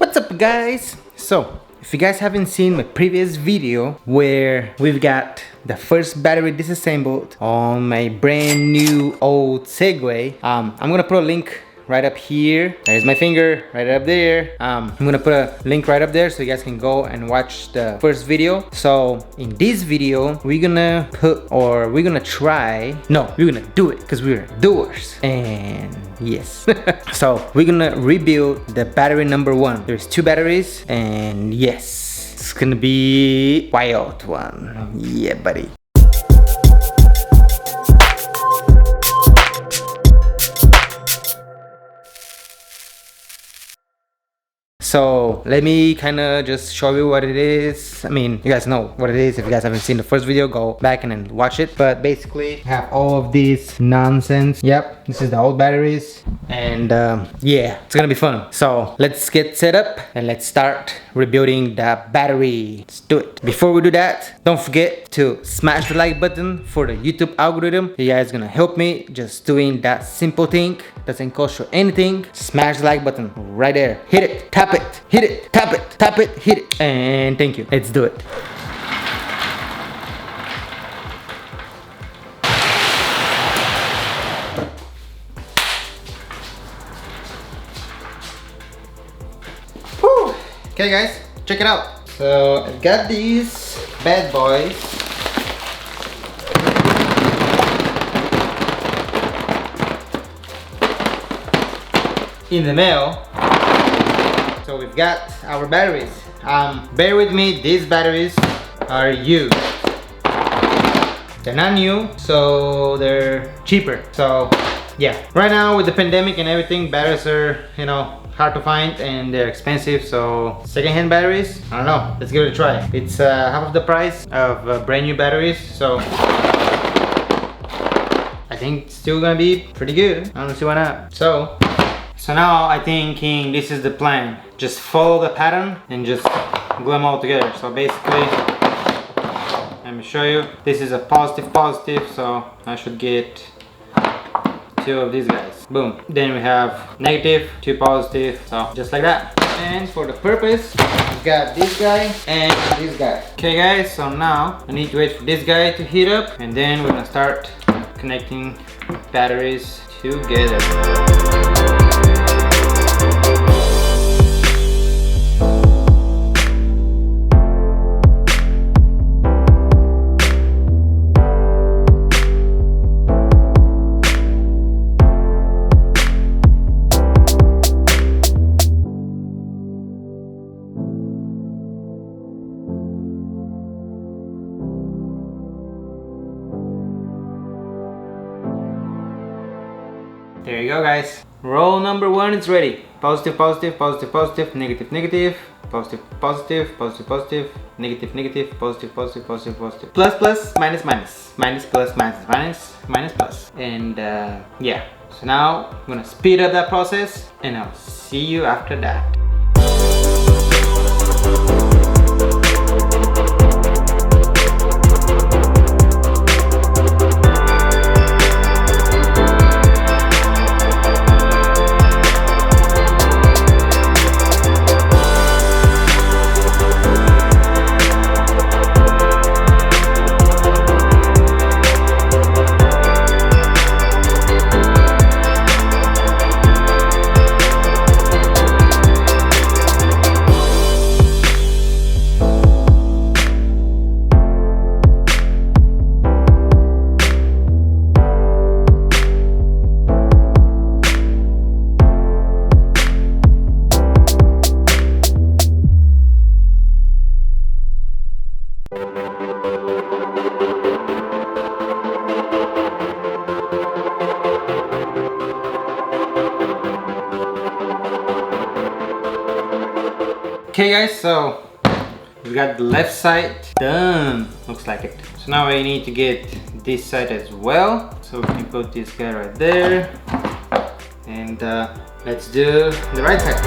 What's up guys? So if you guys haven't seen my previous video where we've got the first battery disassembled on my brand new old Segway, I'm gonna put a link right up here. There's my finger right up there. I'm gonna put a link right up there so you guys can go and watch the first video. So in this video we're gonna do it because we're doers, and yes. So we're gonna rebuild the battery number 1. There's 2 batteries, and yes, it's gonna be wild one. Yeah buddy. So let me kind of just show you what it is. I mean, you guys know what it is. If you guys haven't seen the first video, go back and then watch it. But basically, I have all of this nonsense. Yep, this is the old batteries. And yeah, it's gonna be fun. So let's get set up and let's start rebuilding the battery. Let's do it. Before we do that, don't forget to smash the like button for the YouTube algorithm. You guys gonna help me just doing that simple thing. Doesn't cost you anything. Smash the like button right there. Hit it, tap it, hit it, tap it, tap it, hit it. And thank you. Let's do it. Whew. Okay guys, check it out. So I've got these bad boys. In the mail. So we've got our batteries. Bear with me, these batteries are used. They're not new, so they're cheaper. So yeah, right now with the pandemic and everything, batteries are, you know, hard to find and they're expensive. So secondhand batteries, I don't know, let's give it a try. It's half of the price of brand new batteries, so I think it's still gonna be pretty good. I don't see why not. So now I'm thinking this is the plan. Just follow the pattern and just glue them all together. So basically, let me show you. This is a positive, so I should get 2 of these guys. Boom. Then we have negative, 2 positive, so just like that. And for the purpose, we've got this guy and this guy. Okay guys, so now I need to wait for this guy to heat up, and then we're gonna start connecting batteries together. There you go guys. Roll number 1 is ready. Positive, positive, positive, positive, negative, negative, positive, positive, positive, positive, negative, negative, positive, positive, positive, positive, plus, plus, minus, minus, minus, plus, minus, minus, minus, plus. And yeah, so now I'm gonna speed up that process and I'll see you after that. Okay guys, so we got the left side done, looks like it. So now I need to get this side as well. So we can put this guy right there. And let's do the right side.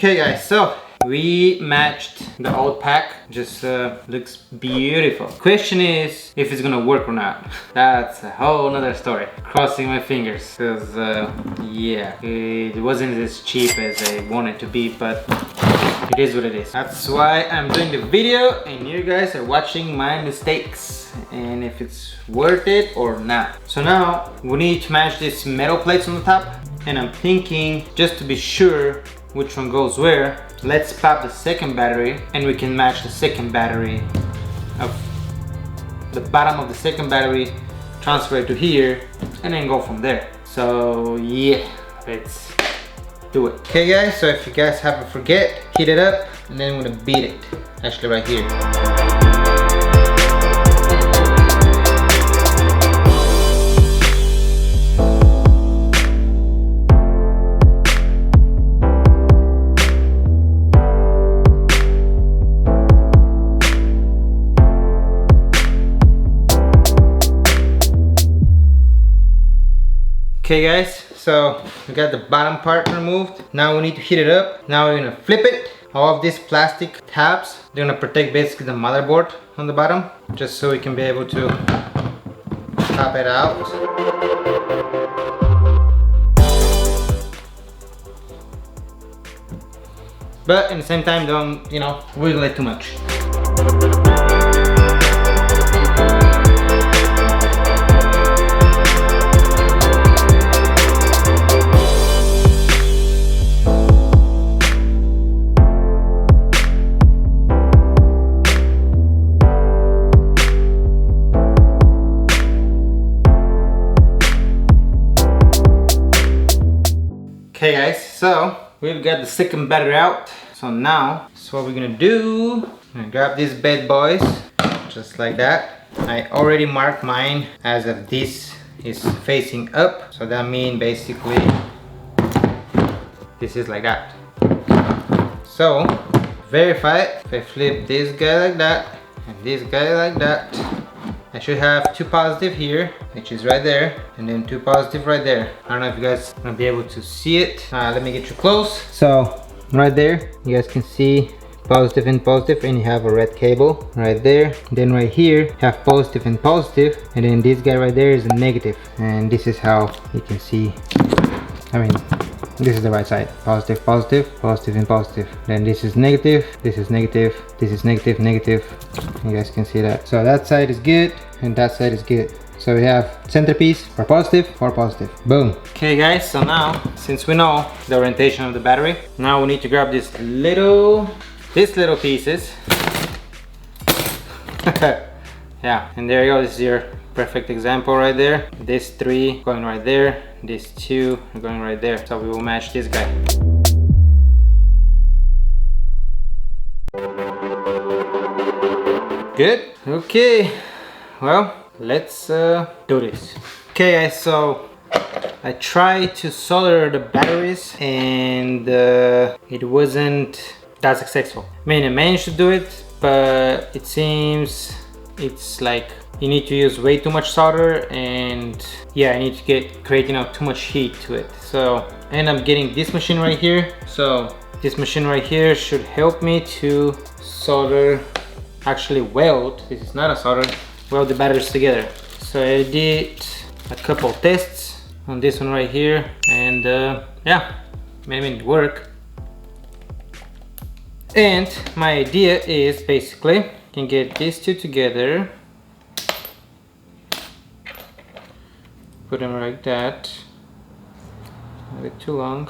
Okay guys, so we matched the old pack. Just looks beautiful. Question is if it's gonna work or not. That's a whole nother story. Crossing my fingers, because yeah, it wasn't as cheap as I wanted to be, but it is what it is. That's why I'm doing the video and you guys are watching my mistakes and if it's worth it or not. So now we need to match these metal plates on the top, and I'm thinking, just to be sure which one goes where, let's pop the second battery and we can match the second battery of the bottom of the second battery, transfer it to here and then go from there. So yeah, let's do it. Okay guys, so if you guys haven't forget, heat it up and then I'm gonna beat it, actually right here. Okay guys, so we got the bottom part removed. Now we need to heat it up. Now we're gonna flip it. All of these plastic tabs, they're gonna protect basically the motherboard on the bottom, just so we can be able to pop it out. But at the same time, don't, you know, wiggle it too much. Okay guys, so we've got the second battery out. So now, so what we're gonna do, I'm gonna grab these bad boys, just like that. I already marked mine as if this is facing up. So that means basically, this is like that. So, verify it. If I flip this guy like that, and this guy like that, I should have 2 positive here, which is right there, and then 2 positive right there. I don't know if you guys are gonna be able to see it. Let me get you close. So right there, you guys can see positive and positive, and you have a red cable right there. Then right here, you have positive and positive, and then this guy right there is a negative. And this is how you can see, I mean, this is the right side. Positive, positive, positive and positive. Then this is negative, this is negative, this is negative, negative. You guys can see that. So that side is good and that side is good. So we have centerpiece for positive, for positive. Boom. Okay guys, so now since we know the orientation of the battery, now we need to grab these little pieces. Yeah, and there you go. This is your perfect example right there. This 3 going right there, these 2 are going right there. So we will match this guy. Good. Okay, well, let's do this. Okay guys, so I tried to solder the batteries and it wasn't that successful. I mean, I managed to do it, but it seems it's like you need to use way too much solder, and yeah, I need to create, you know, too much heat to it. So I end up getting this machine right here. So this machine right here should help me to solder, actually weld, this is not a solder, weld the batteries together. So I did a couple tests on this one right here, and yeah, maybe it work. And my idea is basically, you can get these 2 together, put them like that, a bit too long.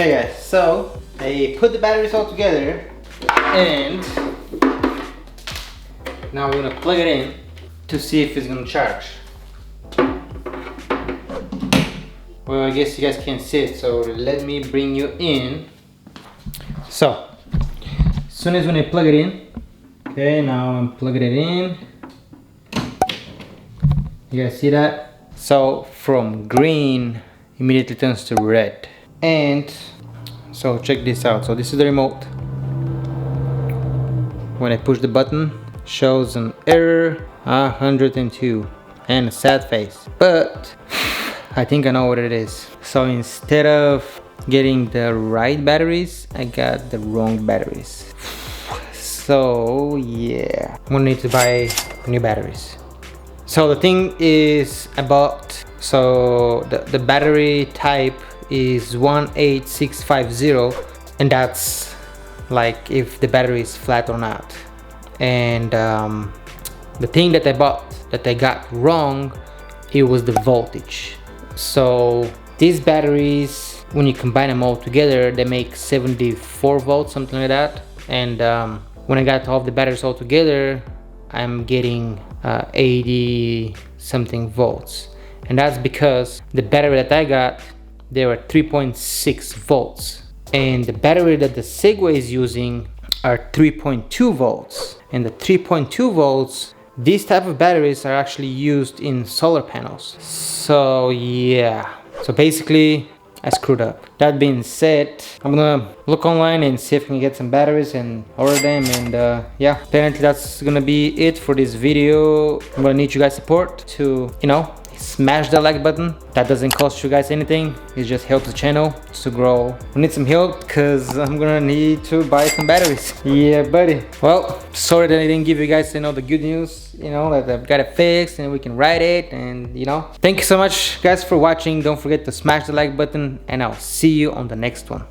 Okay guys, so I put the batteries all together and now we're gonna plug it in to see if it's gonna charge. Well, I guess you guys can't see it, so let me bring you in. So, as soon as when I plug it in, okay, now I'm plugging it in. You guys see that? So from green immediately turns to red. And so check this out. So this is the remote. When I push the button, shows an error 102 and a sad face. But I think I know what it is. So instead of getting the right batteries, I got the wrong batteries. So yeah, I'm gonna need to buy new batteries. So the thing is about, so the battery type is 18650, and that's like if the battery is flat or not. And the thing that I bought that I got wrong, it was the voltage. So these batteries, when you combine them all together, they make 74 volts, something like that. And when I got all the batteries all together, I'm getting 80 something volts. And that's because the battery that I got, they were 3.6 volts. And the battery that the Segway is using are 3.2 volts. And the 3.2 volts, these type of batteries are actually used in solar panels. So yeah, so basically I screwed up. That being said, I'm gonna look online and see if I can get some batteries and order them. And yeah, apparently that's gonna be it for this video. I'm gonna need you guys' support to, you know, smash that like button. That doesn't cost you guys anything. It just helps the channel to grow. We need some help because I'm gonna need to buy some batteries. Yeah, buddy. Well, sorry that I didn't give you guys, you know, the good news, you know, that I've got it fixed and we can ride it. And you know, thank you so much guys for watching. Don't forget to smash the like button and I'll see you on the next one.